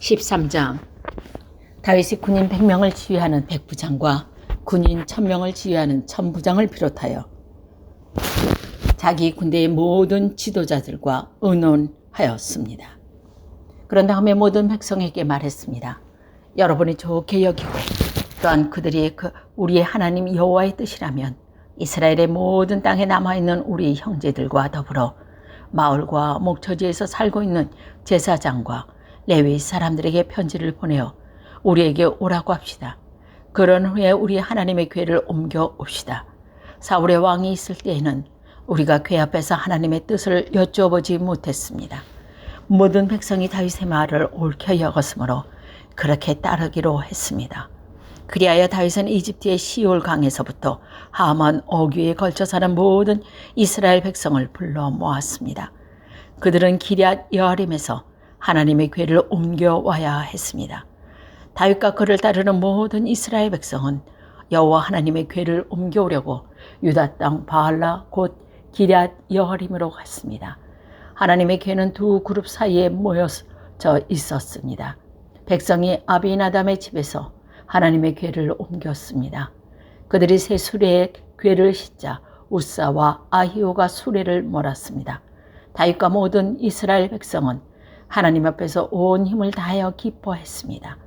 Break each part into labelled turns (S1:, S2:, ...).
S1: 13장. 다윗이 군인 100명을 지휘하는 백부장과 군인 1000명을 지휘하는 천부장을 비롯하여 자기 군대의 모든 지도자들과 의논하였습니다. 그런 다음에 모든 백성에게 말했습니다. 여러분이 좋게 여기고 또한 그들이 우리의 하나님 여호와의 뜻이라면 이스라엘의 모든 땅에 남아있는 우리 형제들과 더불어 마을과 목초지에서 살고 있는 제사장과 레위 사람들에게 편지를 보내어 우리에게 오라고 합시다. 그런 후에 우리 하나님의 궤를 옮겨 옵시다. 사울의 왕이 있을 때에는 우리가 궤 앞에서 하나님의 뜻을 여쭈어보지 못했습니다. 모든 백성이 다윗의 말을 옳게 여겼으므로 그렇게 따르기로 했습니다. 그리하여 다윗은 이집트의 시올 강에서부터 하만 어귀에 걸쳐 사는 모든 이스라엘 백성을 불러 모았습니다. 그들은 기럇 여아림에서 하나님의 궤를 옮겨와야 했습니다. 다윗과 그를 따르는 모든 이스라엘 백성은 여호와 하나님의 궤를 옮겨오려고 유다 땅 바알라 곧 기럇 여아림으로 갔습니다. 하나님의 궤는 두 그룹 사이에 모여져 있었습니다. 백성이 아비나담의 집에서 하나님의 궤를 옮겼습니다. 그들이 새 수레에 궤를 싣자 우사와 아히오가 수레를 몰았습니다. 다윗과 모든 이스라엘 백성은 하나님 앞에서 온 힘을 다하여 기뻐했습니다.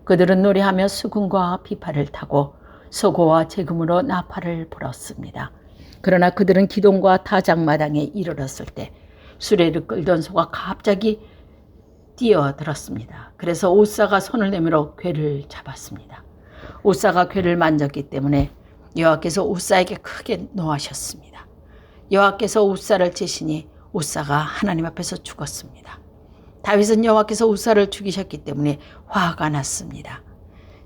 S1: 그들은 노래하며 수금과 비파를 타고 소고와 제금으로 나팔을 불었습니다. 그러나 그들은 기동과 타작마당에 이르렀을 때 수레를 끌던 소가 갑자기 뛰어들었습니다. 그래서 우사가 손을 내밀어 궤를 잡았습니다. 우사가 궤를 만졌기 때문에 여호와께서 우사에게 크게 노하셨습니다. 여호와께서 우사를 치시니 우사가 하나님 앞에서 죽었습니다. 다윗은 여호와께서 우사를 죽이셨기 때문에 화가 났습니다.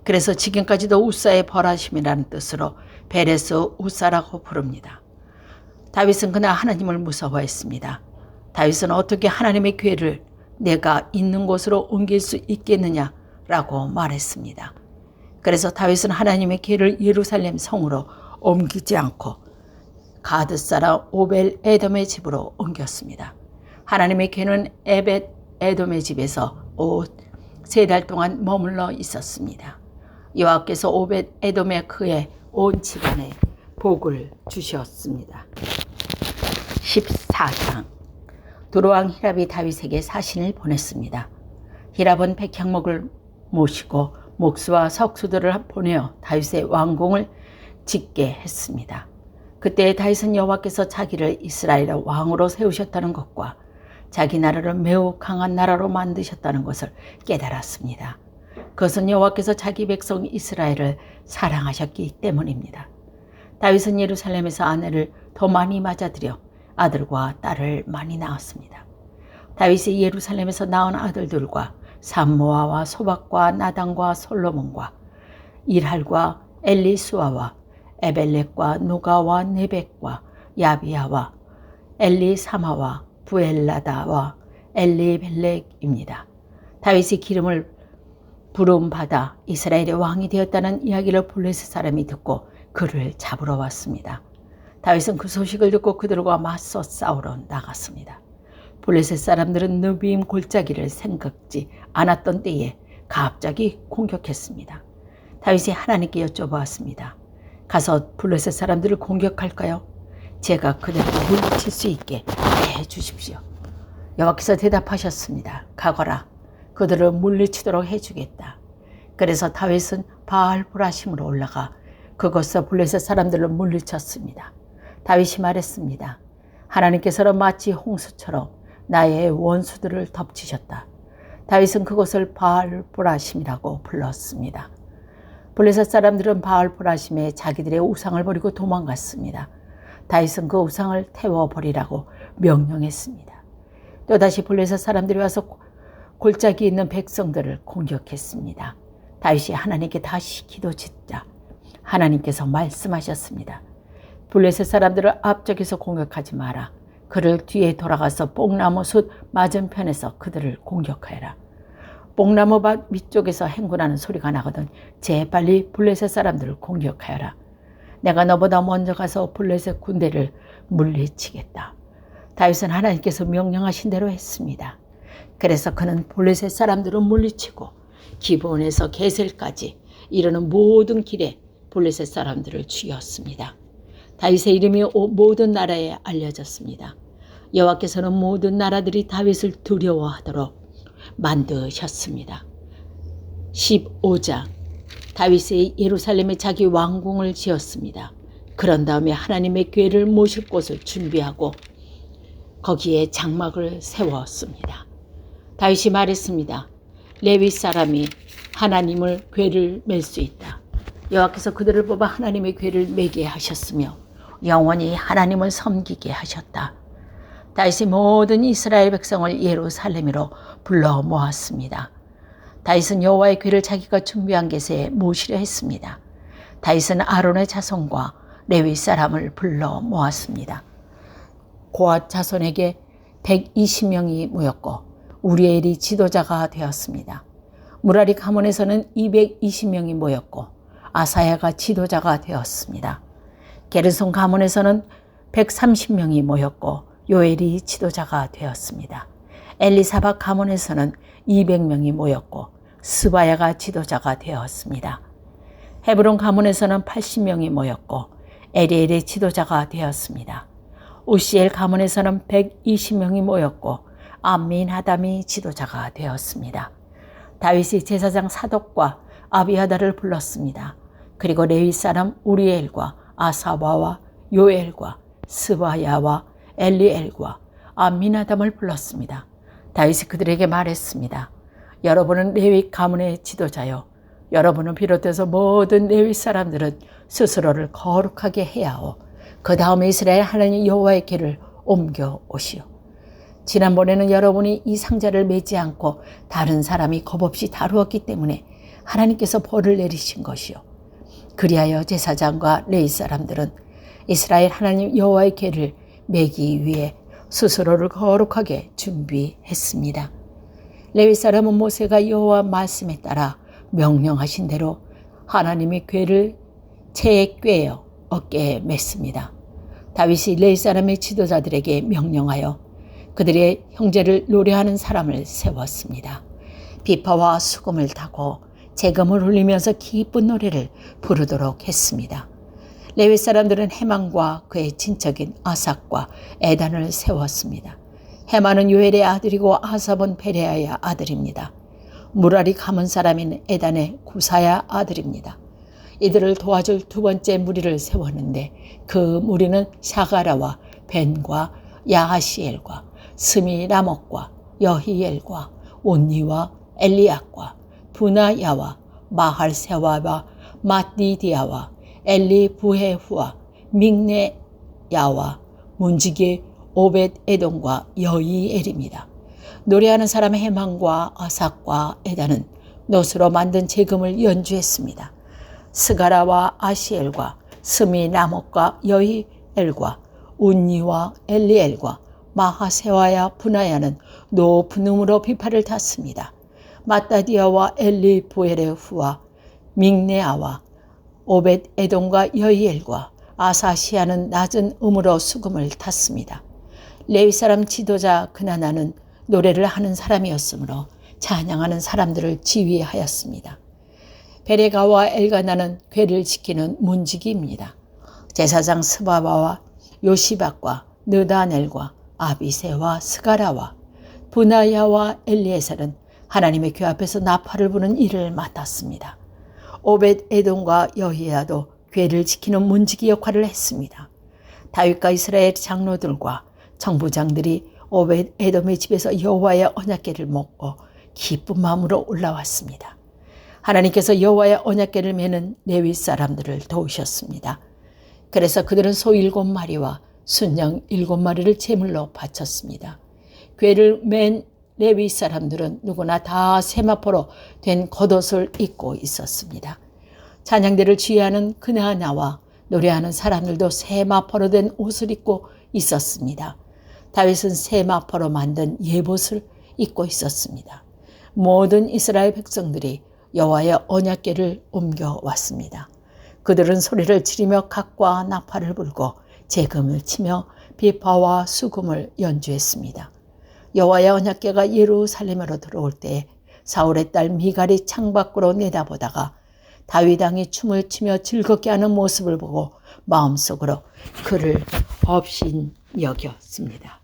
S1: 그래서 지금까지도 우사의 벌하심이라는 뜻으로 베레스 우사라고 부릅니다. 다윗은 그날 하나님을 무서워했습니다. 다윗은 어떻게 하나님의 궤를 내가 있는 곳으로 옮길 수 있겠느냐라고 말했습니다. 그래서 다윗은 하나님의 궤를 예루살렘 성으로 옮기지 않고 가드 사람 오벨 에돔의 집으로 옮겼습니다. 하나님의 궤는 에벳 에돔의 집에서 3달 동안 머물러 있었습니다. 여호와께서 오벳 에돔의 그의 온 집안에 복을 주셨습니다. 14장. 두로왕 히랍이 다윗에게 사신을 보냈습니다. 히랍은 백향목을 모시고 목수와 석수들을 보내어 다윗의 왕궁을 짓게 했습니다. 그때 다윗은 여호와께서 자기를 이스라엘의 왕으로 세우셨다는 것과 자기 나라를 매우 강한 나라로 만드셨다는 것을 깨달았습니다. 그것은 여호와께서 자기 백성 이스라엘을 사랑하셨기 때문입니다. 다윗은 예루살렘에서 아내를 더 많이 맞아들여 아들과 딸을 많이 낳았습니다. 다윗이 예루살렘에서 낳은 아들들과 삼모아와 소박과 나단과 솔로몬과 일할과 엘리수아와 에벨렉과 노가와 네벡과 야비야와 엘리사마와 부엘라다와 엘리벨렉입니다. 다윗이 기름을 부름받아 이스라엘의 왕이 되었다는 이야기를 블레셋 사람이 듣고 그를 잡으러 왔습니다. 다윗은 그 소식을 듣고 그들과 맞서 싸우러 나갔습니다. 블레셋 사람들은 느비임 골짜기를 생각지 않았던 때에 갑자기 공격했습니다. 다윗이 하나님께 여쭤보았습니다. 가서 블레셋 사람들을 공격할까요? 제가 그들을 물리칠 수 있게 해 주십시오. 여호와께서 대답하셨습니다. 가거라. 그들을 물리치도록 해주겠다. 그래서 다윗은 바알 브라심으로 올라가 그곳서 블레셋 사람들을 물리쳤습니다. 다윗이 말했습니다. 하나님께서는 마치 홍수처럼 나의 원수들을 덮치셨다. 다윗은 그곳을 바알 브라심이라고 불렀습니다. 블레셋 사람들은 바알 브라심에 자기들의 우상을 버리고 도망갔습니다. 다윗은 그 우상을 태워버리라고 명령했습니다. 또다시 블레셋 사람들이 와서 골짜기에 있는 백성들을 공격했습니다. 다윗이 하나님께 다시 기도짓자 하나님께서 말씀하셨습니다. 블레셋 사람들을 앞쪽에서 공격하지 마라. 그를 뒤에 돌아가서 뽕나무 숲 맞은편에서 그들을 공격하여라. 뽕나무 밭 위쪽에서 행군하는 소리가 나거든 재빨리 블레셋 사람들을 공격하여라. 내가 너보다 먼저 가서 블레셋 군대를 물리치겠다. 다윗은 하나님께서 명령하신 대로 했습니다. 그래서 그는 블레셋 사람들을 물리치고 기브온에서 게셀까지 이르는 모든 길에 블레셋 사람들을 죽였습니다. 다윗의 이름이 모든 나라에 알려졌습니다. 여호와께서는 모든 나라들이 다윗을 두려워하도록 만드셨습니다. 15장 다윗이 예루살렘에 자기 왕궁을 지었습니다. 그런 다음에 하나님의 궤를 모실 곳을 준비하고 거기에 장막을 세웠습니다. 다윗이 말했습니다. 레위 사람이 하나님을 궤를 맬 수 있다. 여호와께서 그들을 뽑아 하나님의 궤를 매게 하셨으며 영원히 하나님을 섬기게 하셨다. 다윗이 모든 이스라엘 백성을 예루살렘으로 불러 모았습니다. 다윗은 여호와의 궤를 자기가 준비한 곳에 모시려 했습니다. 다윗은 아론의 자손과 레위 사람을 불러 모았습니다. 고앗 자손에게 120명이 모였고 우리엘이 지도자가 되었습니다. 무라리 가문에서는 220명이 모였고 아사야가 지도자가 되었습니다. 게르손 가문에서는 130명이 모였고 요엘이 지도자가 되었습니다. 엘리사박 가문에서는 200명이 모였고 스바야가 지도자가 되었습니다. 헤브론 가문에서는 80명이 모였고 에리엘의 지도자가 되었습니다. 우시엘 가문에서는 120명이 모였고 암민하담이 지도자가 되었습니다. 다윗이 제사장 사독과 아비아다를 불렀습니다. 그리고 레위 사람 우리엘과 아사바와 요엘과 스바야와 엘리엘과 암민하담을 불렀습니다. 다윗이 그들에게 말했습니다. 여러분은 레위 가문의 지도자요. 여러분을 비롯해서 모든 레위 사람들은 스스로를 거룩하게 해야 하오. 그 다음에 이스라엘 하나님 여호와의 궤를 옮겨 오시오. 지난번에는 여러분이 이 상자를 매지 않고 다른 사람이 겁없이 다루었기 때문에 하나님께서 벌을 내리신 것이요. 그리하여 제사장과 레위 사람들은 이스라엘 하나님 여호와의 궤를 매기 위해 스스로를 거룩하게 준비했습니다. 레위 사람은 모세가 여호와 말씀에 따라 명령하신 대로 하나님의 궤를 채에 꿰어 어깨에 맸습니다. 다윗이 레위 사람의 지도자들에게 명령하여 그들의 형제를 노래하는 사람을 세웠습니다. 비파와 수금을 타고 재금을 울리면서 기쁜 노래를 부르도록 했습니다. 레위 사람들은 헤만과 그의 친척인 아삭과 에단을 세웠습니다. 헤만은 요엘의 아들이고 아삽은 베레아의 아들입니다. 무라리 가문 사람인 에단의 구사야 아들입니다. 이들을 도와줄 두 번째 무리를 세웠는데 그 무리는 샤가라와 벤과 야하시엘과 스미라목과 여히엘과 온니와 엘리압과 부나야와 마할세와와 마디디아와 엘리부헤후와 믹네야와 문지기 오벳 에돔과 여히엘입니다. 노래하는 사람 헤만과 아삭과 에단은 놋으로 만든 제금을 연주했습니다. 스가라와 아시엘과 스미나목과 여히엘과 운니와 엘리엘과 마하세와야 부나야는 높은 음으로 비파를 탔습니다. 마따디아와 엘리부에레후와 믹네아와 오벳 에돔과 여히엘과 아사시아는 낮은 음으로 수금을 탔습니다. 레위 사람 지도자 그나나는 노래를 하는 사람이었으므로 찬양하는 사람들을 지휘하였습니다. 베레가와 엘가나는 궤를 지키는 문지기입니다. 제사장 스바바와 요시박과 느다넬과 아비세와 스가라와 부나야와 엘리에셀은 하나님의 궤 앞에서 나팔을 부는 일을 맡았습니다. 오벳 에돔과 여히야도 궤를 지키는 문지기 역할을 했습니다. 다윗과 이스라엘 장로들과 정부장들이 오벳 에돔의 집에서 여호와의 언약궤를 먹고 기쁜 마음으로 올라왔습니다. 하나님께서 여호와의 언약궤를 매는 레위 사람들을 도우셨습니다. 그래서 그들은 소 7마리와 순양 7마리를 제물로 바쳤습니다. 궤를 맨 레위 사람들은 누구나 다 세마포로 된 겉옷을 입고 있었습니다. 찬양대를 지휘하는 그나나와 노래하는 사람들도 세마포로 된 옷을 입고 있었습니다. 다윗은 세마포로 만든 예봇을 입고 있었습니다. 모든 이스라엘 백성들이 여호와의 언약궤를 옮겨왔습니다. 그들은 소리를 지르며 각과 나팔을 불고 재금을 치며 비파와 수금을 연주했습니다. 여호와의 언약궤가 예루살렘으로 들어올 때 사울의 딸 미갈이 창밖으로 내다보다가 다윗 왕이 춤을 추며 즐겁게 하는 모습을 보고 마음속으로 그를 업신 여겼습니다.